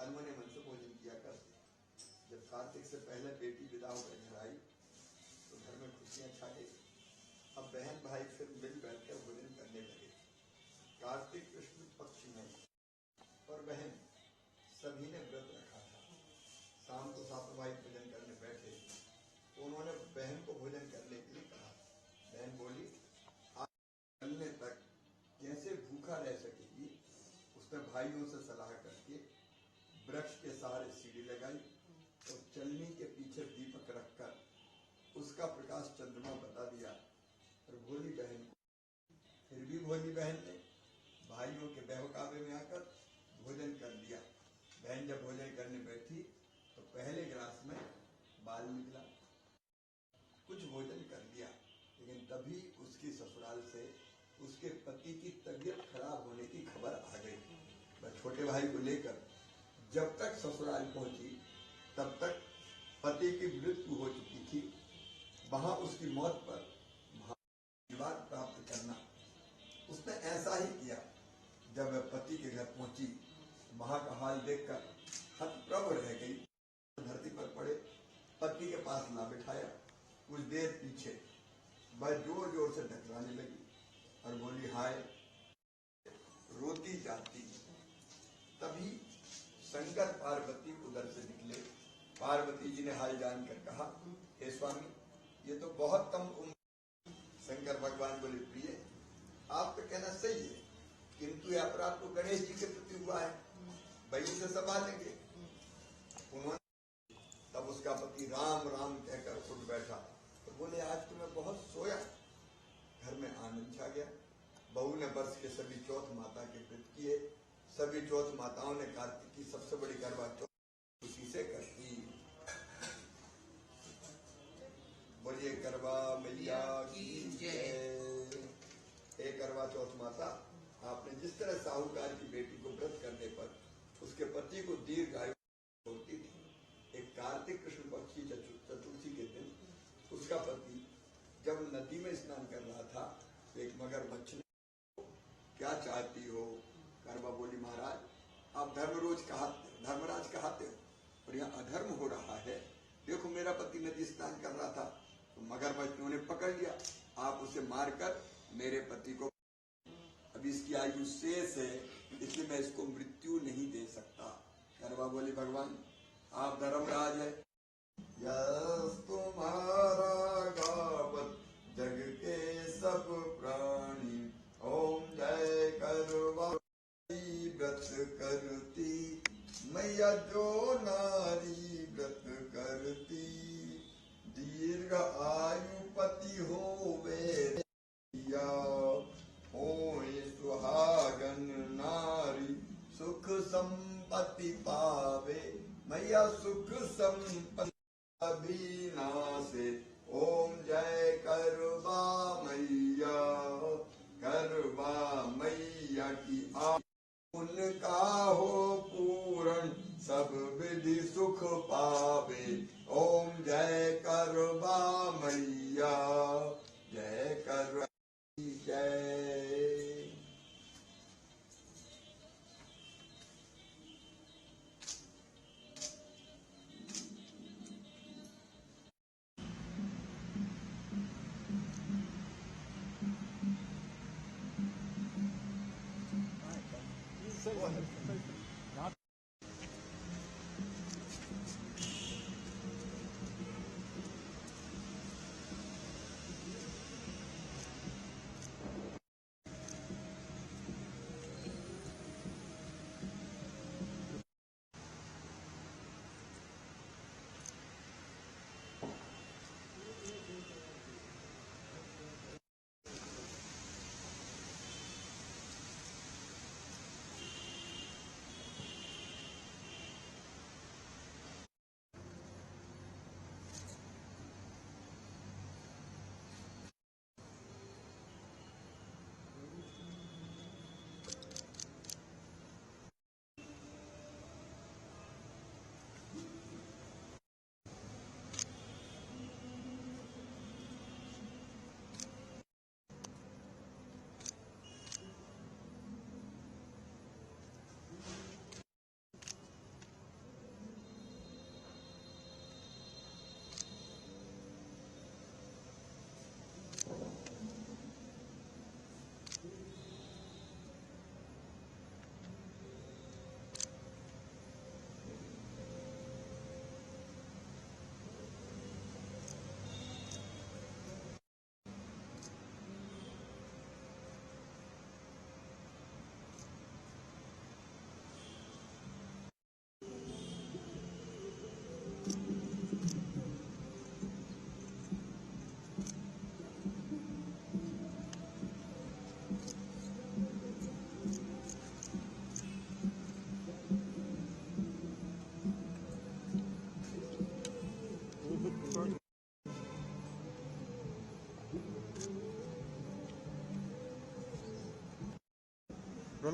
अनमने मन से भोजन किया करते। जब कार्तिक से पहले बेटी विदा होकर घर आई तो घर में खुशियां छा गई। अब बहन भाई फिर मिल बैठकर भोजन करने लगे। कार्तिक कृष्ण पक्ष में और बहन सभी ने व्रत रखा था। शाम को सातों भाई भोजन करने बैठे तो उन्होंने बहन को भोजन करने के लिए कहा। बहन बोली, आज चलने तक कैसे भूखा रह सकेगी। उसने भाइयों से सलाह करके वृक्ष के सहारे सीढ़ी लगाई और चलनी के पीछे दीपक रखकर उसका प्रकाश चंद्रमा बता दिया और भोली बहन को। फिर भी भोली बहन ने भाइयों के बहकावे में आकर भोजन कर लिया। बहन जब भोजन करने बैठी तो पहले गिलास में बाल निकला। कुछ भोजन कर लिया, लेकिन तभी उसकी ससुराल से उसके पति की तबीयत खराब होने की खबर आ गई। वह छोटे भाई को लेकर जब तक ससुराल पहुंची तब तक पति की मृत्यु हो चुकी थी। वहां उसकी मौत पर आशीर्वाद प्राप्त करना, उसने ऐसा ही किया। जब वह पति के घर पहुंची, वहां का हाल देखकर हतप्रभ रह गई। धरती पर पड़े पति के पास ला बिठाया। कुछ देर पीछे वह जोर जोर से ढकलाने लगी और बोली, हाय, रोती जाती। तभी शंकर पार्वती उधर से निकले। पार्वती जी ने हाल जानकर कहा, हे स्वामी, ये तो बहुत कम उम्र। शंकर भगवान बोले, प्रिय, आप तो कहना सही है, किंतु यह अपराध तो गणेश जी के प्रति हुआ है, वही से संभालेंगे। उन्होंने तब उसका पति राम राम कहकर उठ बैठा तो बोले, आज तो मैं बहुत सोया। घर में आनंद छा गया। बहू ने वर्ष के सभी चौथ माता के व्रत किए। सभी चौथ माताओं ने कार्तिक की सबसे बड़ी करवा चौथ खुशी से करती। बोलिए करवा मैया की जय। हे करवा चौथ माता, आपने जिस तरह साहूकार की बेटी को व्रत करने पर उसके पति को दीर्घायु होती थी, एक कार्तिक कृष्ण पक्ष की चतुर्थी के दिन उसका पति जब नदी में स्नान कर रहा था तो एक मगरमच्छ ने, क्या चाहती हो। करवा बोली, महाराज, आप धर्मराज कहाते हो और यहाँ अधर्म हो रहा है। देखो, मेरा पति नदी स्नान कर रहा था तो मगरमच्छ ने उन्हें पकड़ लिया। आप उसे मारकर मेरे पति को, अब इसकी आयु शेष है, इसलिए मैं इसको मृत्यु नहीं दे सकता। करवा बोली, भगवान, आप धर्मराज है। यस तुम्हारा गावत जग के सब प्राणी, ओम जय करवा व्रत करती, मैया जो नारी व्रत करती, दीर्घ आयु पति होवे, होए सुहागन नारी, सुख संपत्ति पावे, मैया सुख संपत्ति अभिनाशे। ओम जय करवा मैया, करवा मैया की उनका हो पूर्ण, सब विधि सुख पावे। ओम जय करवा मैया, जय करवा जय।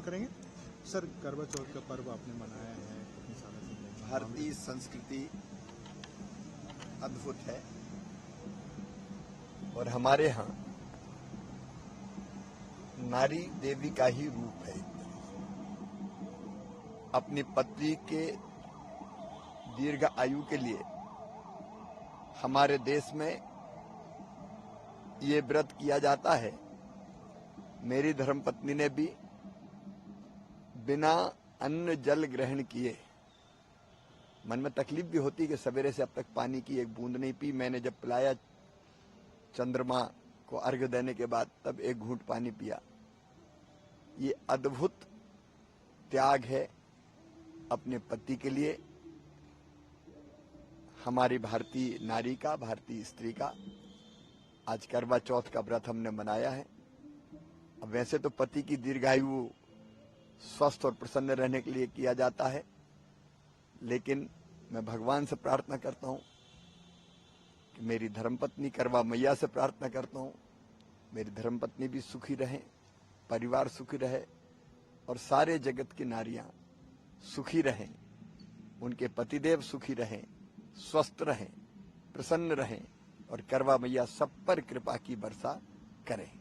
करेंगे। सर, करवा चौथ का पर्व आपने मनाया है कितनी सालों से? भारतीय संस्कृति अद्भुत है और हमारे यहाँ नारी देवी का ही रूप है। अपनी पति के दीर्घ आयु के लिए हमारे देश में ये व्रत किया जाता है। मेरी धर्मपत्नी ने भी बिना अन्न जल ग्रहण किए, मन में तकलीफ भी होती कि सवेरे से अब तक पानी की एक बूंद नहीं पी। मैंने जब पिलाया चंद्रमा को अर्घ्य देने के बाद, तब एक घूंट पानी पिया। ये अद्भुत त्याग है अपने पति के लिए, हमारी भारतीय नारी का, भारतीय स्त्री का। आज करवा चौथ का व्रत हमने मनाया है। अब वैसे तो पति की दीर्घायु स्वस्थ और प्रसन्न रहने के लिए किया जाता है, लेकिन मैं भगवान से प्रार्थना करता हूं कि मेरी धर्मपत्नी, करवा मैया से प्रार्थना करता हूं मेरी धर्मपत्नी भी सुखी रहे, परिवार सुखी रहे और सारे जगत की नारियां सुखी रहें, उनके पतिदेव सुखी रहें, स्वस्थ रहें, प्रसन्न रहें और करवा मैया सब पर कृपा की वर्षा करें।